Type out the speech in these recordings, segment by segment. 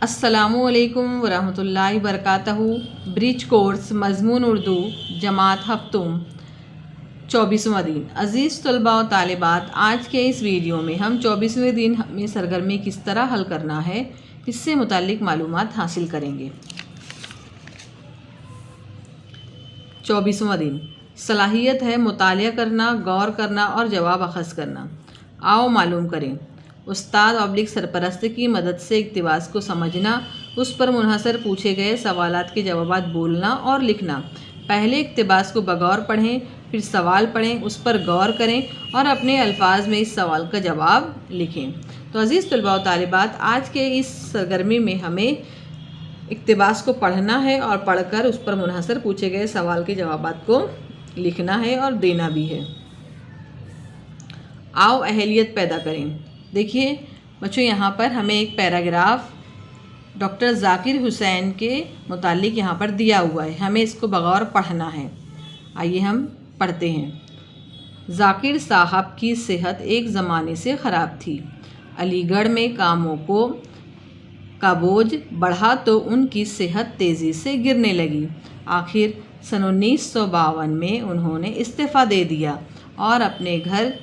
अस्सलामुअलैकुम वरहमतुल्लाहि वबरकातहू। Bridge course मज़मून Urdu जमात हफ्तुम 24वां दिन। अज़ीज़ तलबा व तालिबात, आज के इस वीडियो में हम 24वें दिन में सरगर्मी किस तरह हल करना है इससे मुताल्लिक मालूमात हासिल करेंगे। 24वां दिन सलाहियत है मुतालिया करना, गौर करना और जवाब अखज़ करना। आओ मालूम करें। उस्ताद ऑब्लिक सरपरस्त की मदद से इक़्तिबास को समझना, उस पर मुनहसर पूछे गए सवालात के जवाबात बोलना और लिखना। पहले इक़्तिबास को बगौर पढ़ें, फिर सवाल पढ़ें, उस पर गौर करें और अपने अल्फाज में इस सवाल का जवाब लिखें। तो अज़ीज़ तलबा व तालिबात, आज के इस सरगर्मी में हमें इक़्तिबास को पढ़ना है और पढ़कर उस पर मुनहसर पूछे गए सवाल के जवाबात को लिखना है और देना भी है। आओ अहलियत पैदा करें। देखिए बच्चों, यहाँ पर हमें एक पैराग्राफ डॉक्टर ज़ाकिर हुसैन के मुतालिक यहाँ पर दिया हुआ है। हमें इसको बगौर पढ़ना है। आइए हम पढ़ते हैं। ज़ाकिर साहब की सेहत एक ज़माने से ख़राब थी। अलीगढ़ में कामों का बोझ बढ़ा तो उनकी सेहत तेज़ी से गिरने लगी। आखिर सन 1952 में उन्होंने इस्तीफ़ा दे दिया और अपने घर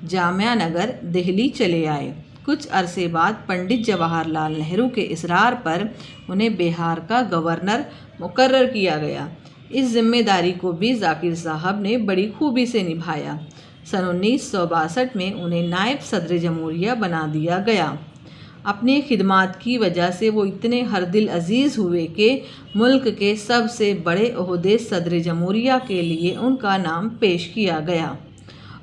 जामिया नगर दिल्ली चले आए। कुछ अरसे बाद पंडित जवाहरलाल नेहरू के इसरार पर उन्हें बिहार का गवर्नर मुकर्रर किया गया। इस जिम्मेदारी को भी ज़ाकिर साहब ने बड़ी खूबी से निभाया। सन 1962 में उन्हें नायब सदर जमहूरिया बना दिया गया। अपनी खिदमात की वजह से वो इतने हर दिल अजीज़ हुए कि मुल्क के सबसे बड़े ओहदे सदर जमहूरिया के लिए उनका नाम पेश किया गया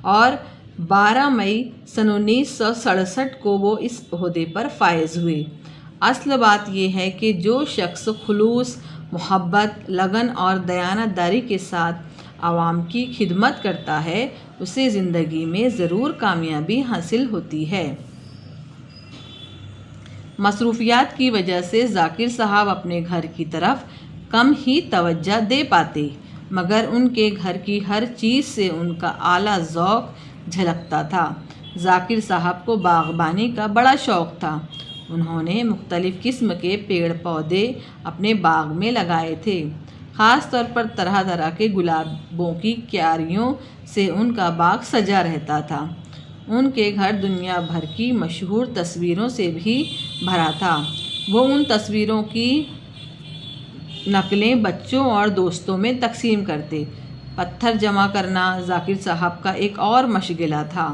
और 12 मई सन 1967 को वो इस ओहदे पर फायज़ हुए। असल बात यह है कि जो शख्स खुलूस, मोहब्बत, लगन और दयानतदारी के साथ आवाम की खिदमत करता है उसे ज़िंदगी में ज़रूर कामयाबी हासिल होती है। मसरूफियात की वजह से ज़ाकिर साहब अपने घर की तरफ कम ही तवज्जो दे पाते, मगर उनके घर की हर चीज़ से उनका आला ज़ौक़ झलकता था। ज़ाकिर साहब को बाग़बानी का बड़ा शौक़ था। उन्होंने मुख्तलिफ़ किस्म के पेड़ पौधे अपने बाग में लगाए थे। ख़ास तौर पर तरह तरह के गुलाबों की क्यारियों से उनका बाग सजा रहता था। उनके घर दुनिया भर की मशहूर तस्वीरों से भी भरा था। वो उन तस्वीरों की नकलें बच्चों और दोस्तों में तकसीम करते। पत्थर जमा करना ज़ाकिर साहब का एक और मशग़िला था।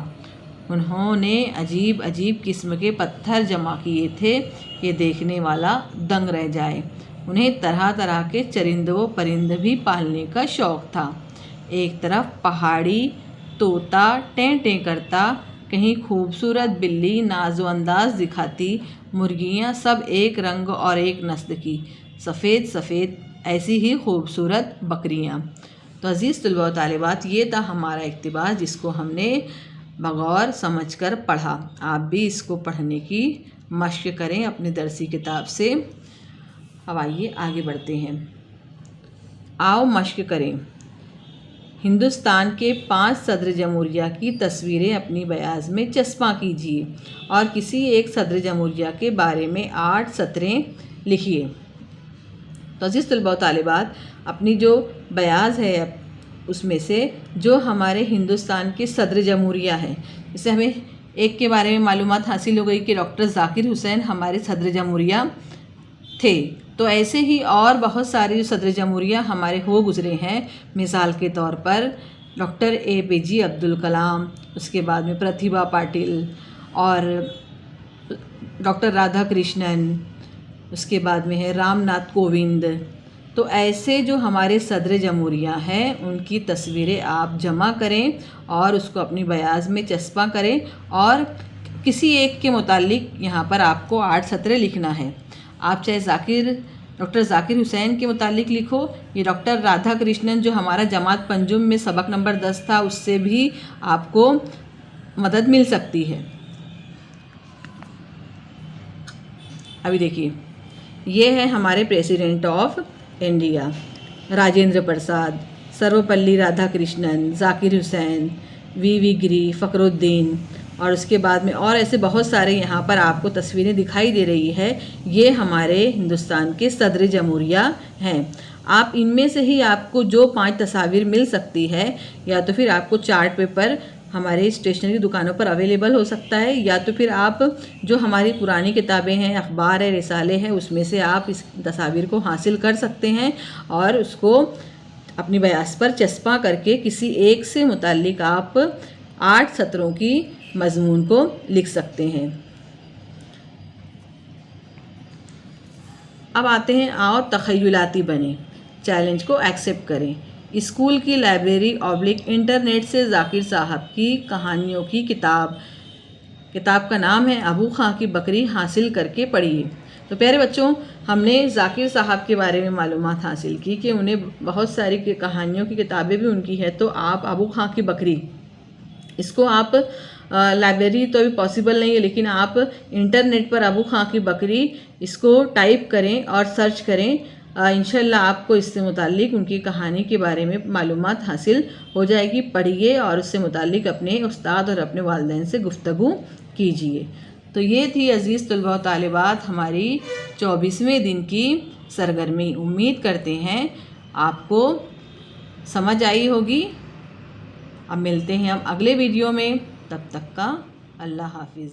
उन्होंने अजीब अजीब किस्म के पत्थर जमा किए थे कि देखने वाला दंग रह जाए। उन्हें तरह तरह के चरिंद व परिंद भी पालने का शौक़ था। एक तरफ पहाड़ी तोता टें टें करता, कहीं खूबसूरत बिल्ली नाज़ो अंदाज़ दिखाती, मुर्गियाँ सब एक रंग और एक नस्ल की, सफ़ेद सफ़ेद ऐसी ही खूबसूरत बकरियाँ। तो अज़ीज़ तलबा व तालिबात, ये था हमारा इक़्तिबास जिसको हमने बगौर समझकर पढ़ा। आप भी इसको पढ़ने की मश्क करें अपनी दरसी किताब से। अब आइए आगे बढ़ते हैं। आओ मश्क करें। हिंदुस्तान के 5 सदर जमहूरिया की तस्वीरें अपनी बयाज में चस्पा कीजिए और किसी एक सदर जमहूरिया के बारे में 8 सतरें लिखिए। तो अज़ीज़ तलबा व तालिबात, अपनी जो बयाज़ है उसमें से जो हमारे हिंदुस्तान के सदर जमहूरिया हैं, इससे हमें एक के बारे में मालूमात हासिल हो गई कि डॉक्टर ज़ाकिर हुसैन हमारे सदर जमहूरिया थे। तो ऐसे ही और बहुत सारे जो सदर जमहूरिया हमारे हो गुज़रे हैं। मिसाल के तौर पर डॉक्टर APJ अब्दुल कलाम, उसके बाद में प्रतिभा पाटिल और डॉक्टर राधा कृष्णन, उसके बाद में है रामनाथ कोविंद। तो ऐसे जो हमारे सदर जमहूरिया हैं उनकी तस्वीरें आप जमा करें और उसको अपनी बयाज में चस्पा करें और किसी एक के मुतालिक यहाँ पर आपको 8 सतरें लिखना है। आप चाहे डॉक्टर ज़ाकिर हुसैन के मुतालिक लिखो, ये डॉक्टर राधा कृष्णन जो हमारा जमात पंजुम में सबक नंबर 10 था उससे भी आपको मदद मिल सकती है। अभी देखिए, ये है हमारे president of India, Rajendra Prasad, Sarvepalli Radhakrishnan, Zakir Hussain, VV गिरी, फ़खरुद्दीन, और उसके बाद में और ऐसे बहुत सारे यहाँ पर आपको तस्वीरें दिखाई दे रही है। ये हमारे हिंदुस्तान के सदर जमहूरिया हैं। आप इनमें से ही आपको जो 5 तस्वीर मिल सकती है, या तो फिर आपको चार्ट पेपर हमारे स्टेशनरी दुकानों पर अवेलेबल हो सकता है, या तो फिर आप जो हमारी पुरानी किताबें हैं, अखबार है, रिसाले हैं, उसमें से आप इस तस्वीर को हासिल कर सकते हैं और उसको अपनी बयास पर चस्पा करके किसी एक से मुताल्लिक आप 8 सत्रों की मजमून को लिख सकते हैं। अब आते हैं, आओ तख़य्युलाती बने, चैलेंज को एक्सेप्ट करें। स्कूल की लाइब्रेरी ऑब्लिक इंटरनेट से ज़ाकिर साहब की कहानियों की किताब का नाम है अबू खां की बकरी, हासिल करके पढ़िए। तो प्यारे बच्चों, हमने ज़ाकिर साहब के बारे में मालूमात हासिल की कि उन्हें बहुत सारी कहानियों की किताबें भी उनकी है। तो आप अबू खां की बकरी, इसको आप लाइब्रेरी तो अभी पॉसिबल नहीं है, लेकिन आप इंटरनेट पर अबू खां की बकरी इसको टाइप करें और सर्च करें। इंशाल्लाह आपको इससे मुताल्लिक उनकी कहानी के बारे में मालूमात हासिल हो जाएगी। पढ़िए और उससे मुताल्लिक अपने उस्ताद और अपने वालिदैन से गुफ्तगू कीजिए। तो ये थी अज़ीज़ तलबा व तालिबात हमारी 24वें दिन की सरगर्मी। उम्मीद करते हैं आपको समझ आई होगी। अब मिलते हैं हम अगले वीडियो में, तब तक का अल्लाह हाफिज़।